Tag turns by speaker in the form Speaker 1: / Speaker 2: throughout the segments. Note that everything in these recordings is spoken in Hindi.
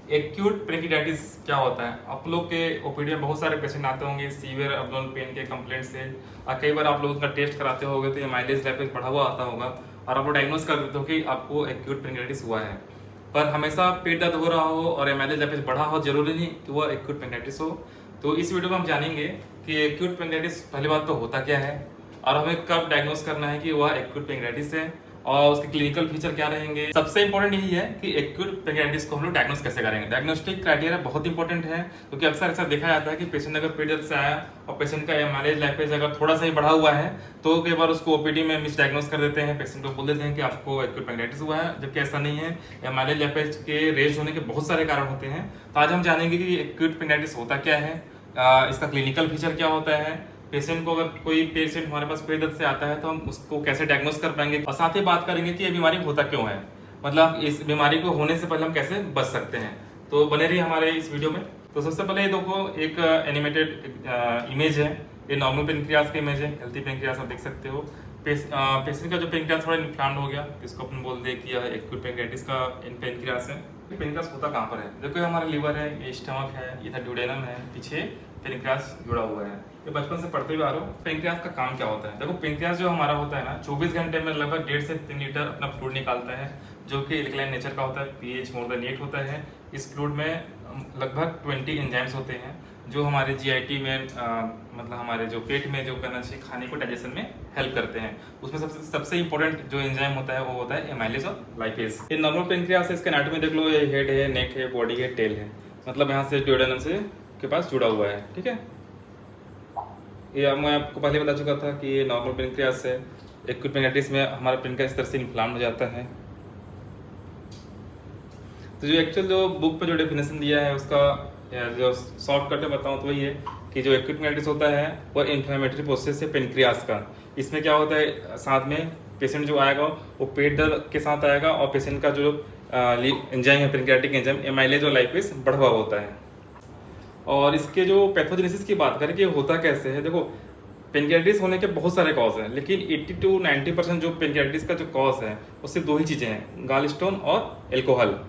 Speaker 1: एक्यूट पेनक्रियाटिस क्या होता है? आप लोग के ओपीडी में बहुत सारे पेशेंट आते होंगे सीवियर अब्डोमिनल पेन के कंप्लेंट से, और कई बार आप लोग उनका टेस्ट कराते होगे तो ये माइलेज लेवल बढ़ा हुआ आता होगा और आप लोग डायग्नोज कर देते हो कि आपको एक्यूट पेनक्रियाटिस हुआ है। पर हमेशा पेट दर्द हो रहा हो और माइलेज लेवल बढ़ा हो जरूरी नहीं कि वह एक्यूट पेनक्रियाटिस हो। तो इस वीडियो में हम जानेंगे कि एक्यूट पेनक्रियाटिस पहली बात तो होता क्या है और हमें कब डायग्नोज करना है कि वह एक्यूट पेनक्रियाटिस है और उसके क्लिनिकल फीचर क्या रहेंगे। सबसे इंपॉर्टेंट यही है कि एक्यूट पेनक्रियाटिस को हम लोग डायग्नोज कैसे करेंगे। डायग्नोस्टिक क्राइटेरिया बहुत इंपॉर्टेंट है क्योंकि अक्सर देखा जाता है कि पेशेंट अगर पेट दर्द से आया और पेशेंट का एमआरआई लैपेज अगर थोड़ा सा ही बढ़ा हुआ है तो कई बार उसको ओपीडी में मिस डायग्नोज कर देते हैं, पेशेंट को बोल देते हैं कि आपको एक्यूट पेनक्रियाटिस हुआ है, जबकि ऐसा नहीं है। एमआरआई लैपेज के रेज होने के बहुत सारे कारण होते हैं। तो आज हम जानेंगे कि एक्यूट पेनक्रियाटिस होता क्या है, इसका क्लिनिकल फीचर क्या होता है, पेशेंट को अगर कोई पेशेंट हमारे पास पेट दर्द से आता है तो हम उसको कैसे डायग्नोज कर पाएंगे, और साथ ही बात करेंगे कि ये बीमारी होता क्यों है, मतलब इस बीमारी को होने से पहले हम कैसे बच सकते हैं। तो बने रहिए हमारे इस वीडियो में। तो सबसे पहले ये देखो एक एनिमेटेड इमेज है, ये नॉर्मल पेनक्रियास का इमेज है, हेल्थी पेनक्रियास आप देख सकते हो। पेशेंट का जो पेनक्रियास थोड़ा इन्फ्लाम्ड हो गया, इसको अपन बोल दे कि यह एक्यूट पेनक्रियाटिस का पेनक्रियास है। पेनक्रियास होता कहाँ पर है? देखो ये हमारा लीवर है, ये स्टमक है, इधर ड्यूडेनम है, पीछे पेनक्रियास जुड़ा हुआ है। ये बचपन से पढ़ते हुए आ रहे हो। पेनक्रियास का काम क्या होता है? देखो पेनक्रियास जो हमारा होता है ना 24 घंटे में लगभग 1.5 से 3 लीटर अपना फ्लूइड निकालता है, जो कि एल्कलाइन नेचर का होता है, पीएच मोर देन 8 होता है। इस फ्लूइड में लगभग 20 एंजाइम्स होते हैं जो हमारे जीआईटी में मतलब हमारे जो पेट में जो करना चाहिए खाने को डाइजेशन में हेल्प करते हैं। उसमें सबसे इंपॉर्टेंट जो एंजाइम होता है वो होता है एमाइलेज और लाइपेज। ये नॉर्मल पेनक्रियास है, इसके एनाटॉमी देख लो, ये हेड है, नेक है, बॉडी है, टेल है, मतलब यहाँ से ड्यूडेनम से के पास जुड़ा हुआ है। ठीक है, ये मैं आपको पहले बता चुका था कि ये नॉर्मल पेनक्रियास है। एक्यूट पेनक्रियाटिस में हमारा पेनक्रियास इस तरह से इन्फ्लाम हो जाता है। तो जो एक्चुअल जो बुक पे जो डेफिनेशन दिया है उसका जो शॉर्टकट में बताऊँ तो वही है कि जो एक्यूट पेनक्रियाटिस होता है वो इन्फ्लेमेटरी प्रोसेस है पेनक्रियास का। इसमें क्या होता है, साथ में पेशेंट जो आएगा वो पेट दर्द के साथ आएगा और पेशेंट का जो एंजाइम है पेनक्रियाटिक एंजाइम एमाइलेज और लाइपेज बढ़ा हुआ होता है। और इसके जो पैथोजेनेसिस की बात करें कि होता कैसे है, देखो पेनक्रियाटिस होने के बहुत सारे कॉज हैं, लेकिन 80 to 90% जो पेनक्रियाटिस का जो कॉज है उससे दो ही चीज़ें हैं, गालस्टोन और एल्कोहल।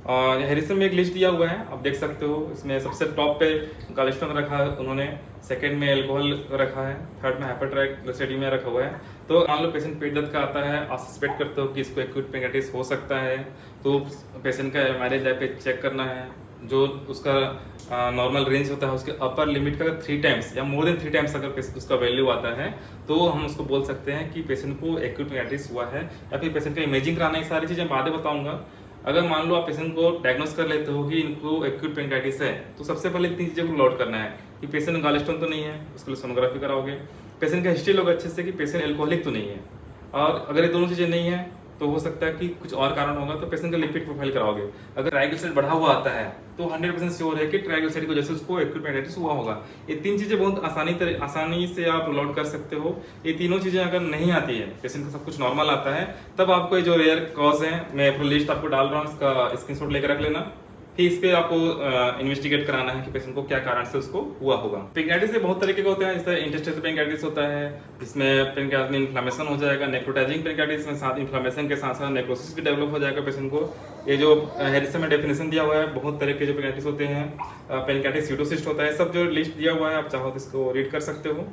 Speaker 1: और हेरिसन में एक लिस्ट दिया हुआ है, आप देख सकते हो। इसमें सबसे टॉप पे गालस्टोन रखा है उन्होंने, सेकंड में एल्कोहल रखा है, थर्ड में हाइपरट्राइग्लिसरीमिया रखा हुआ है। तो मान लो पेशेंट पेट दर्द का आता है, आप सस्पेक्ट करते हो कि इसको एक्यूट पेनक्रियाटिस हो सकता है, तो पेशेंट का एमआरआई लैब पे चेक करना है। जो उसका नॉर्मल रेंज होता है उसके अपर लिमिट का 3 टाइम्स या मोर देन 3 टाइम्स अगर उसका वैल्यू आता है तो हम उसको बोल सकते हैं कि पेशेंट को एक्यूट पेनक्रियाटिस हुआ है। या फिर पेशेंट का इमेजिंग कराना, ये सारी चीज़ें बाद में बताऊंगा। अगर मान लो आप पेशेंट को डायग्नोस कर लेते हो कि इनको एक्यूट पेनक्रियाटिस है, तो सबसे पहले 3 चीज़ों को नोट करना है कि पेशेंट में गालस्टोन तो नहीं है, उसके लिए सोनोग्राफी कराओगे। पेशेंट का हिस्ट्री लोग अच्छे से कि पेशेंट एल्कोहलिक तो नहीं है, और अगर ये दोनों चीज़ें नहीं है तो हो सकता है कि कुछ और कारण होगा, तो पेशेंट का लिपिड प्रोफाइल कराओगे। अगर ट्राइग्लिसराइड बढ़ा हुआ आता है तो 100% श्योर है कि ट्राइग्लिसराइड की वजह से उसको एक्यूट पेनक्रियाटिस हुआ होगा। ये 3 चीजें बहुत आसानी से आप रूल आउट कर सकते हो। ये तीनों चीजें अगर नहीं आती है, पेशेंट का सब कुछ नॉर्मल आता है, तब आपको जो रेयर कॉज है मैं पूरी लिस्ट आपको डाल रहा हूँ, इसका स्क्रीनशॉट लेकर रख लेना। फिर इस पे आपको इन्वेस्टिगेट कराना है कि पेशेंट को क्या कारण से उसको हुआ होगा। पेनक्रियाटिस से बहुत तरीके के होते हैं, जैसे इंटेस्टाइनल पेनक्रियाटिस होता है, इसमें पेनक्रियास में इन्फ्लेमेशन हो जाएगा। नेक्रोटाइजिंग पेनक्रियाटिस में साथ इन्फ्लेमेशन के साथ साथ नेक्रोसिस भी डेवलप हो जाएगा पेशेंट को। ये जो हेरिसन में डेफिनेशन दिया हुआ है, बहुत तरह के जो पेनक्रियाटिस होते हैं, पेनक्रियाटिस स्यूडोसिस्ट होता है, सब जो लिस्ट दिया हुआ है आप चाहो तो इसको रीड कर सकते हो।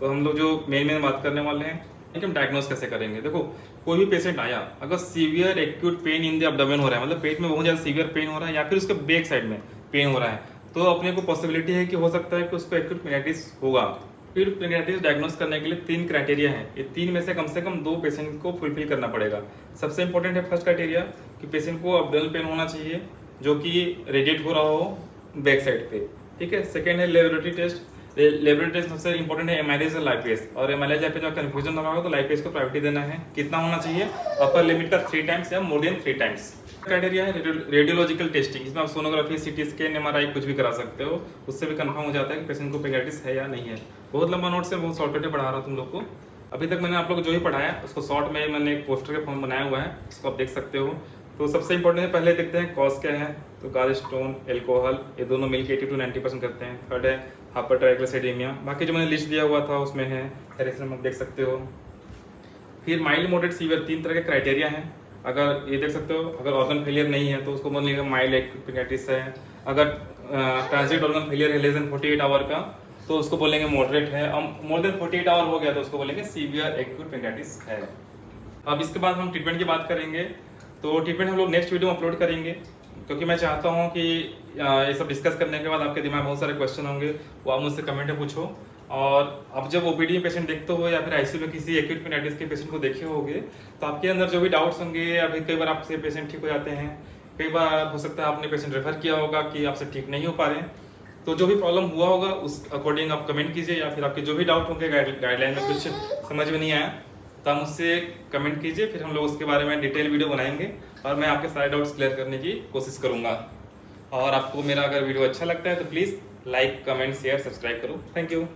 Speaker 1: तो हम लोग जो मेन बात करने वाले हैं कि हम डायग्नोस कैसे करेंगे। देखो कोई भी पेशेंट आया, अगर severe acute pain in the abdomen हो रहा है, मतलब पेट में बहुत ज्यादा सीवियर पेन हो रहा है या फिर उसके बैक साइड में पेन हो रहा है, तो अपने को पॉसिबिलिटी है कि हो सकता है कि उसको एक्यूट पेनक्रियाटिस होगा। फिर पेनक्रियाटिस डायग्नोस करने के लिए 3 क्राइटेरिया है, ये 3 में से कम 2 पेशेंट को फुलफिल करना पड़ेगा। सबसे इंपॉर्टेंट है फर्स्ट क्राइटेरिया कि पेशेंट को एब्डोमिनल पेन होना चाहिए जो कि रेडिएट हो रहा हो बैक साइड पे। ठीक है, सेकेंड है लेबोरेटरी टेस्ट। लेबोरेटरी टेस्ट सबसे इंपॉर्टेंट है एमाइलेज और लाइपेज, और एमाइलेज लाइपेज में कंफ्यूजन ना हो तो लाइपेज को प्रायोरिटी देना है। कितना होना चाहिए? अपर लिमिट का 3 टाइम्स या मोर देन 3 टाइम्स। क्राइटेरिया है रेडियोलॉजिकल टेस्टिंग, इसमें आप सोनोग्राफी, सीटी स्कैन, एमआरआई कुछ भी करा सकते हो, उससे भी कंफर्म हो जाता है कि पेशेंट को पेनक्रियाटिस है या नहीं है। बहुत लंबा नोट से बहुत शॉर्टकट में पढ़ा रहा हूँ तुम लोग को। अभी तक मैंने आप लोग जो ही पढ़ाया उसको शॉर्ट में मैंने एक पोस्टर के फॉर्म बनाया हुआ है, उसको आप देख सकते हो। तो सबसे इंपॉर्टेंट है, पहले देखते हैं कॉज क्या है। तो गालस्टोन, एल्कोहल, ये दोनों मिलकर 80 to 90% करते हैं। थर्ड है हाइपरट्राइग्लिसरीमिया, बाकी जो मैंने लिस्ट दिया हुआ था उसमें है, हेरिसन आप देख सकते हो। फिर माइल्ड, मॉडरेट, सीवियर, 3 तरह के क्राइटेरिया हैं। अगर ये देख सकते हो, अगर ऑर्गन फेलियर नहीं है तो उसको बोलेंगे माइल्ड एक्यूट पेनक्रियाटिस है। अगर ट्रांजिट ऑर्गन फेलियर है लेस देन 48 आवर का तो उसको बोलेंगे मॉडरेट है। अब मोर देन 48 आवर हो गया तो उसको बोलेंगे सीवियर एक्यूट पेनक्रियाटिस है। अब इसके बाद हम ट्रीटमेंट की बात करेंगे। तो ट्रीटमेंट हम लोग नेक्स्ट वीडियो में अपलोड करेंगे, क्योंकि मैं चाहता हूँ कि ये सब डिस्कस करने के बाद आपके दिमाग में बहुत सारे क्वेश्चन होंगे, वो आप मुझसे कमेंट में पूछो। और अब जब ओपीडी में पेशेंट देखते हो या फिर आईसीयू में किसी एक्यूट पेनक्रियाटिस के पेशेंट को देखे होगे तो आपके अंदर जो भी डाउट्स होंगे, या फिर कई बार आपसे पेशेंट ठीक हो जाते हैं, कई बार हो सकता है आपने पेशेंट रेफर किया होगा कि आपसे ठीक नहीं हो पा रहे हैं, तो जो भी प्रॉब्लम हुआ होगा उस अकॉर्डिंग आप कमेंट कीजिए, या फिर आपके जो भी डाउट होंगे गाइडलाइन में कुछ समझ में नहीं आया तो आप मुझसे कमेंट कीजिए, फिर हम लोग उसके बारे में डिटेल वीडियो बनाएंगे और मैं आपके सारे डाउट्स क्लियर करने की कोशिश करूंगा। और आपको मेरा अगर वीडियो अच्छा लगता है तो please like, comment, share, subscribe करो। Thank you.